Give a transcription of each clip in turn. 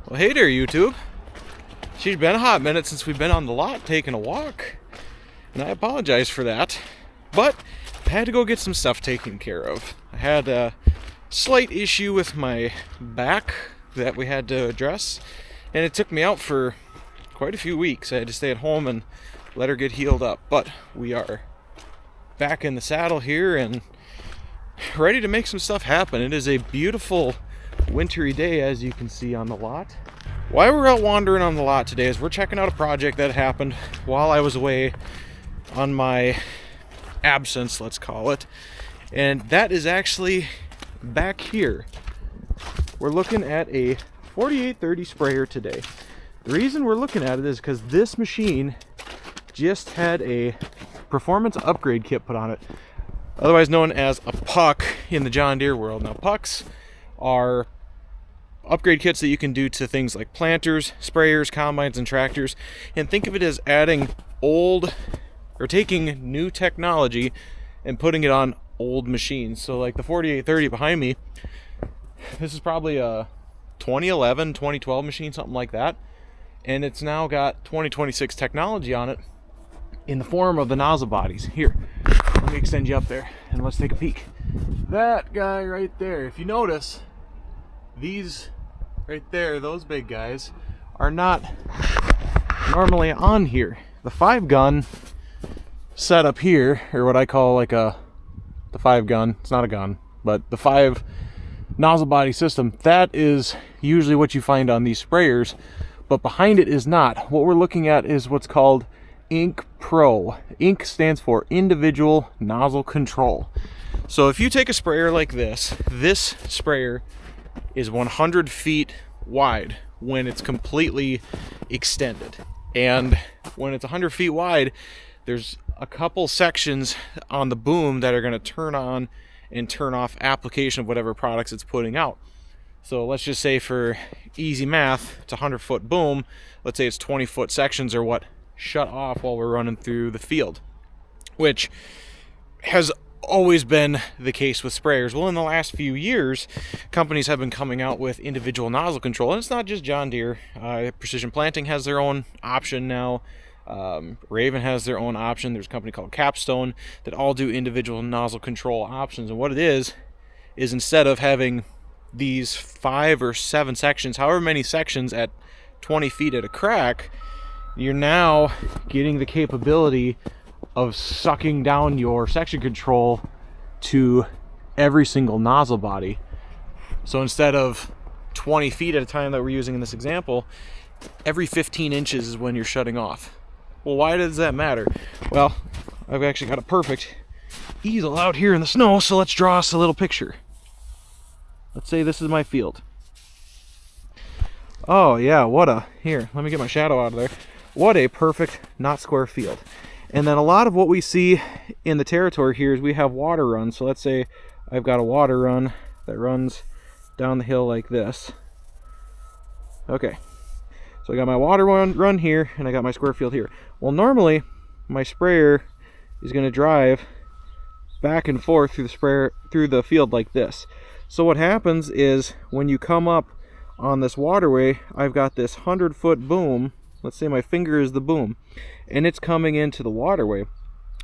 Well, hey there, YouTube. She's been a hot minute since we've been on the lot taking a walk, and I apologize for that, but I had to go get some stuff taken care of. I had a slight issue with my back that we had to address, and it took me out for quite a few weeks. I had to stay at home and let her get healed up, but we are back in the saddle here and ready to make some stuff happen. It is a beautiful wintry day, as you can see on the lot. Why we're out wandering on the lot today is we're checking out a project that happened while I was away on my absence, let's call it, and that is actually back here. We're looking at a 4830 sprayer today. The reason we're looking at it is because this machine just had a performance upgrade kit put on it, otherwise known as a puck in the John Deere world. Now, pucks are upgrade kits that you can do to things like planters, sprayers, combines, and tractors. And think of it as adding old, or taking new technology and putting it on old machines. So like the 4830 behind me, this is probably a 2011, 2012 machine, something like that. And it's now got 2026 technology on it in the form of the nozzle bodies. Here, let me extend you up there and let's take a peek. That guy right there, if you notice, these right there, those big guys, are not normally on here. The 5-gun setup here, or what I call like the 5-gun, it's not a gun, but the 5 nozzle body system, that is usually what you find on these sprayers, but behind it is not. What we're looking at is what's called Inc Pro. Inc stands for Individual Nozzle Control. So if you take a sprayer like this sprayer is 100 feet wide when it's completely extended. And when it's 100 feet wide, there's a couple sections on the boom that are going to turn on and turn off application of whatever products it's putting out. So let's just say, for easy math, it's a 100-foot boom. Let's say it's 20-foot sections are what shut off while we're running through the field, which has always been the case with sprayers. Well, in the last few years, companies have been coming out with individual nozzle control, and it's not just John Deere. Precision Planting has their own option now. Raven has their own option. There's a company called Capstone that all do individual nozzle control options. And what it is instead of having these 5 or 7 sections, however many sections at 20 feet at a crack, you're now getting the capability of sucking down your section control to every single nozzle body. So instead of 20 feet at a time that we're using in this example, every 15 inches is when you're shutting off. Well, why does that matter? Well, I've actually got a perfect easel out here in the snow, so let's draw us a little picture. Let's say this is my field. Oh yeah, here, let me get my shadow out of there. What a perfect not square field. And then a lot of what we see in the territory here is we have water runs. So let's say I've got a water run that runs down the hill like this. Okay, so I got my water run here, and I got my square field here. Well, normally my sprayer is going to drive back and forth through the field like this. So what happens is when you come up on this waterway, I've got this 100-foot boom. Let's say my finger is the boom, and it's coming into the waterway.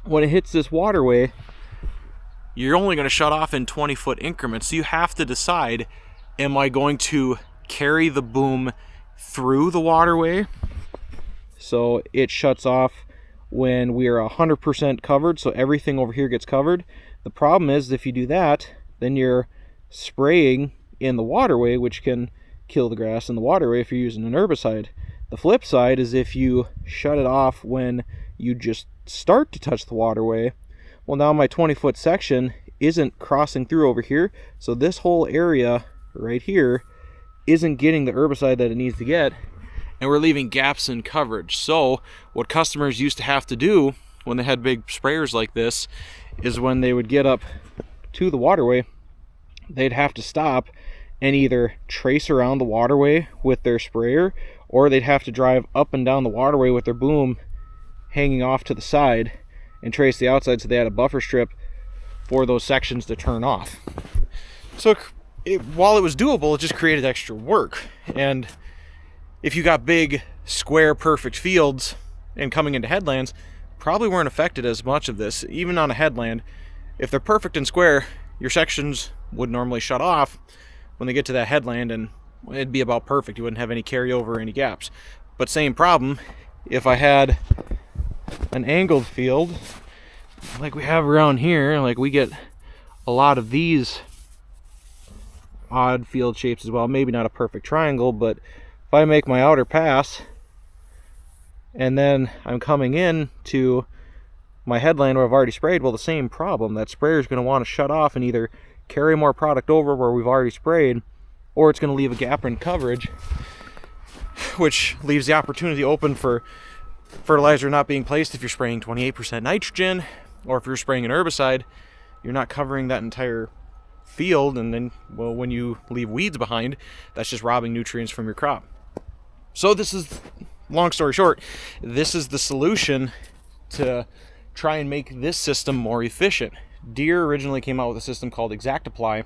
When it hits this waterway, you're only going to shut off in 20-foot increments. So you have to decide, am I going to carry the boom through the waterway so it shuts off when we are 100% covered, so everything over here gets covered? The problem is, if you do that, then you're spraying in the waterway, which can kill the grass in the waterway if you're using an herbicide. The flip side is if you shut it off when you just start to touch the waterway, well, now my 20-foot section isn't crossing through over here, so this whole area right here isn't getting the herbicide that it needs to get, and we're leaving gaps in coverage. So what customers used to have to do when they had big sprayers like this is when they would get up to the waterway, they'd have to stop and either trace around the waterway with their sprayer, or they'd have to drive up and down the waterway with their boom hanging off to the side and trace the outside, so they had a buffer strip for those sections to turn off. So while it was doable, it just created extra work. And if you got big, square, perfect fields and coming into headlands, probably weren't affected as much of this. Even on a headland, if they're perfect and square, your sections would normally shut off when they get to that headland, and it'd be about perfect. You wouldn't have any carryover or any gaps. But same problem, if I had an angled field like we have around here, like we get a lot of these odd field shapes as well. Maybe not a perfect triangle, but if I make my outer pass and then I'm coming in to my headland where I've already sprayed, well, the same problem. That sprayer is going to want to shut off and either carry more product over where we've already sprayed, or it's going to leave a gap in coverage, which leaves the opportunity open for fertilizer not being placed if you're spraying 28% nitrogen, or if you're spraying an herbicide, you're not covering that entire field, and then, well, when you leave weeds behind, that's just robbing nutrients from your crop. So this is, long story short, this is the solution to try and make this system more efficient. Deere originally came out with a system called ExactApply,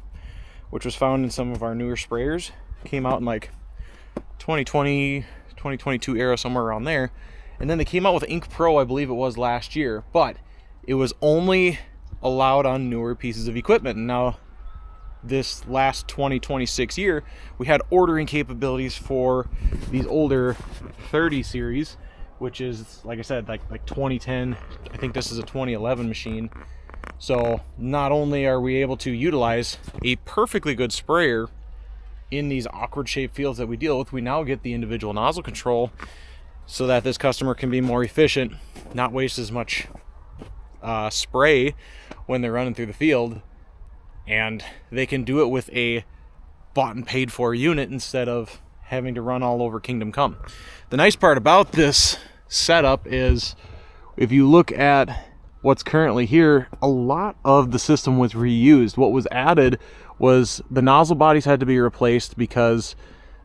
which was found in some of our newer sprayers. Came out in like 2020, 2022 era, somewhere around there. And then they came out with Ink Pro, I believe it was last year, but it was only allowed on newer pieces of equipment. And now this last 2026 year, we had ordering capabilities for these older 30 series, which is, like I said, like 2010. I think this is a 2011 machine. So not only are we able to utilize a perfectly good sprayer in these awkward shaped fields that we deal with, we now get the individual nozzle control so that this customer can be more efficient, not waste as much spray when they're running through the field, and they can do it with a bought and paid for unit instead of having to run all over Kingdom Come. The nice part about this setup is, if you look at what's currently here, a lot of the system was reused. What was added was the nozzle bodies had to be replaced because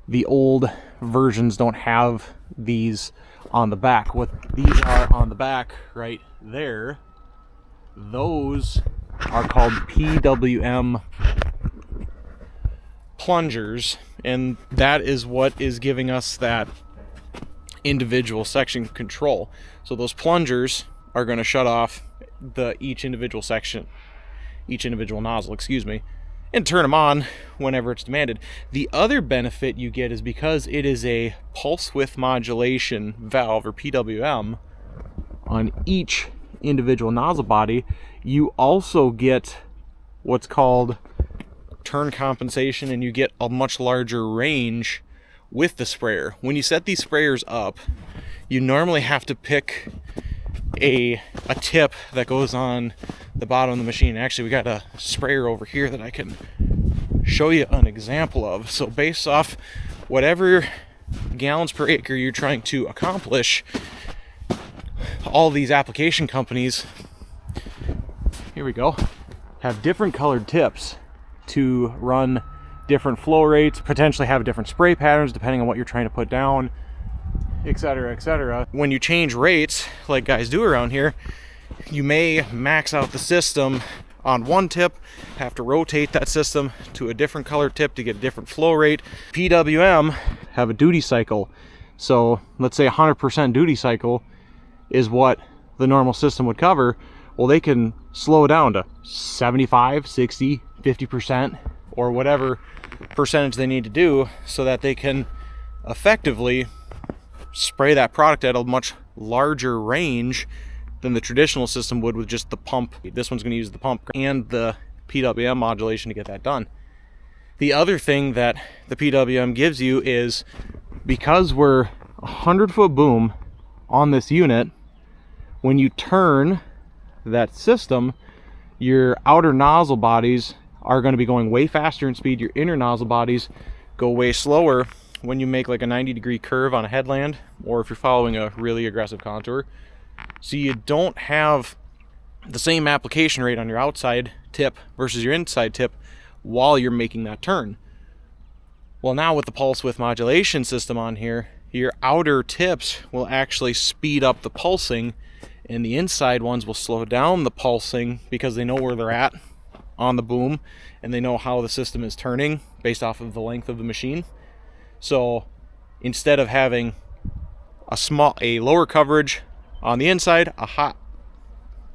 the old versions don't have these on the back. What these are on the back right there, those are called PWM plungers, and that is what is giving us that individual section control. So those plungers are going to shut off each individual section, each individual nozzle, and turn them on whenever it's demanded. The other benefit you get is because it is a pulse width modulation valve, or PWM, on each individual nozzle body, you also get what's called turn compensation, and you get a much larger range with the sprayer. When you set these sprayers up, you normally have to pick a tip that goes on the bottom of the machine. Actually, we got a sprayer over here that I can show you an example of. So based off whatever gallons per acre you're trying to accomplish, all these application companies, here we go, have different colored tips to run different flow rates, potentially have different spray patterns depending on what you're trying to put down, etc., etc. When you change rates, like guys do around here, you may max out the system on one tip, have to rotate that system to a different color tip to get a different flow rate. PWM have a duty cycle. So let's say 100% duty cycle is what the normal system would cover. Well, they can slow down to 75, 60, 50%, or whatever percentage they need to do so that they can effectively spray that product at a much larger range than the traditional system would with just the pump. This one's going to use the pump and the PWM modulation to get that done. The other thing that the PWM gives you is, because we're 100-foot boom on this unit, when you turn that system, your outer nozzle bodies are going to be going way faster in speed. Your inner nozzle bodies go way slower when you make like a 90-degree curve on a headland, or if you're following a really aggressive contour. So you don't have the same application rate on your outside tip versus your inside tip while you're making that turn. Well, now with the pulse width modulation system on here, your outer tips will actually speed up the pulsing, and the inside ones will slow down the pulsing because they know where they're at on the boom and they know how the system is turning based off of the length of the machine. So instead of having a lower coverage on the inside,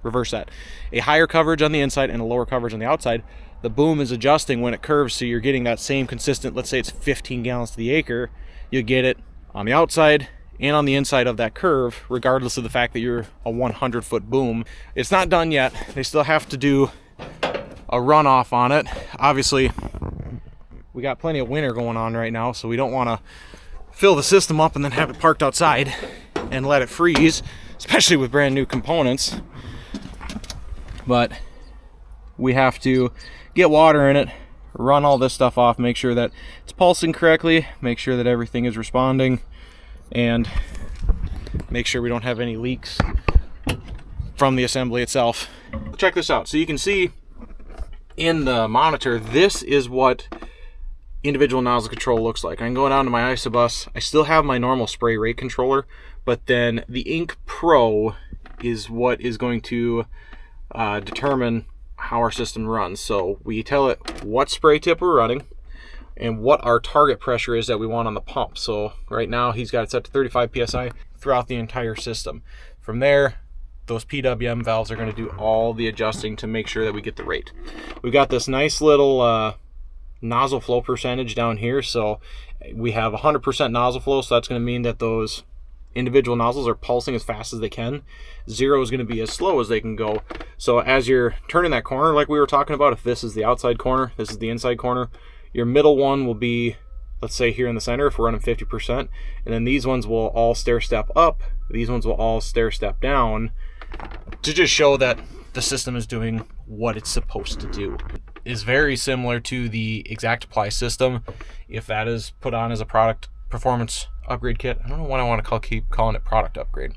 reverse that, a higher coverage on the inside and a lower coverage on the outside. The boom is adjusting when it curves, so you're getting that same consistent, let's say it's 15 gallons to the acre, you get it on the outside and on the inside of that curve, regardless of the fact that you're a 100-foot boom. It's not done yet. They still have to do a runoff on it. Obviously, we got plenty of winter going on right now, so we don't want to fill the system up and then have it parked outside and let it freeze, especially with brand new components. But we have to get water in it, run all this stuff off, make sure that it's pulsing correctly, make sure that everything is responding, and make sure we don't have any leaks from the assembly itself. Check this out. So you can see in the monitor, this is what individual nozzle control looks like. I can go down to my Isobus. I still have my normal spray rate controller, but then the Ink Pro is what is going to determine how our system runs. So we tell it what spray tip we're running and what our target pressure is that we want on the pump. So right now he's got it set to 35 psi throughout the entire system. From there, those PWM valves are going to do all the adjusting to make sure that we get the rate. We've got this nice little nozzle flow percentage down here. So we have 100% nozzle flow, so that's going to mean that those individual nozzles are pulsing as fast as they can. 0 is going to be as slow as they can go. So as you're turning that corner, like we were talking about, if this is the outside corner, this is the inside corner, your middle one will be, let's say here in the center, if we're running 50%, and then these ones will all stair step up, these ones will all stair step down, to just show that the system is doing what it's supposed to do. It is very similar to the Exact Apply system, if that is put on as a product performance upgrade kit. I don't know what I want to keep calling it product upgrade,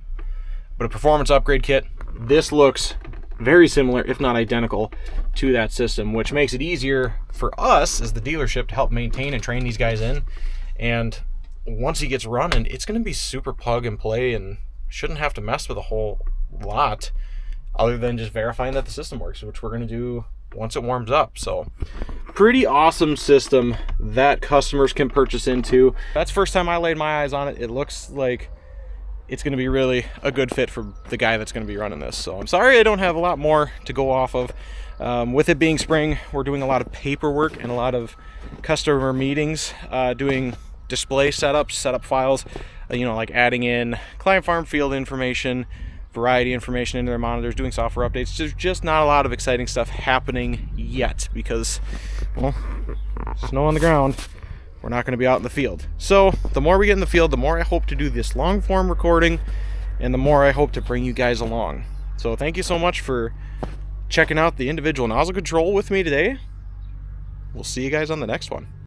but a performance upgrade kit. This looks very similar, if not identical, to that system, which makes it easier for us as the dealership to help maintain and train these guys in. And once he gets running, it's going to be super plug and play and shouldn't have to mess with a whole lot other than just verifying that the system works, which we're going to do once it warms up. So pretty awesome system that customers can purchase into. That's the first time I laid my eyes on it. It looks like it's going to be really a good fit for the guy that's going to be running this. So I'm sorry I don't have a lot more to go off of. With it being spring, we're doing a lot of paperwork and a lot of customer meetings, doing display setups, setup files, like adding in client farm field information, variety information into their monitors, doing software updates. There's just not a lot of exciting stuff happening yet because, well, snow on the ground. We're not going to be out in the field. So the more we get in the field, the more I hope to do this long form recording and the more I hope to bring you guys along. So thank you so much for checking out the individual nozzle control with me today. We'll see you guys on the next one.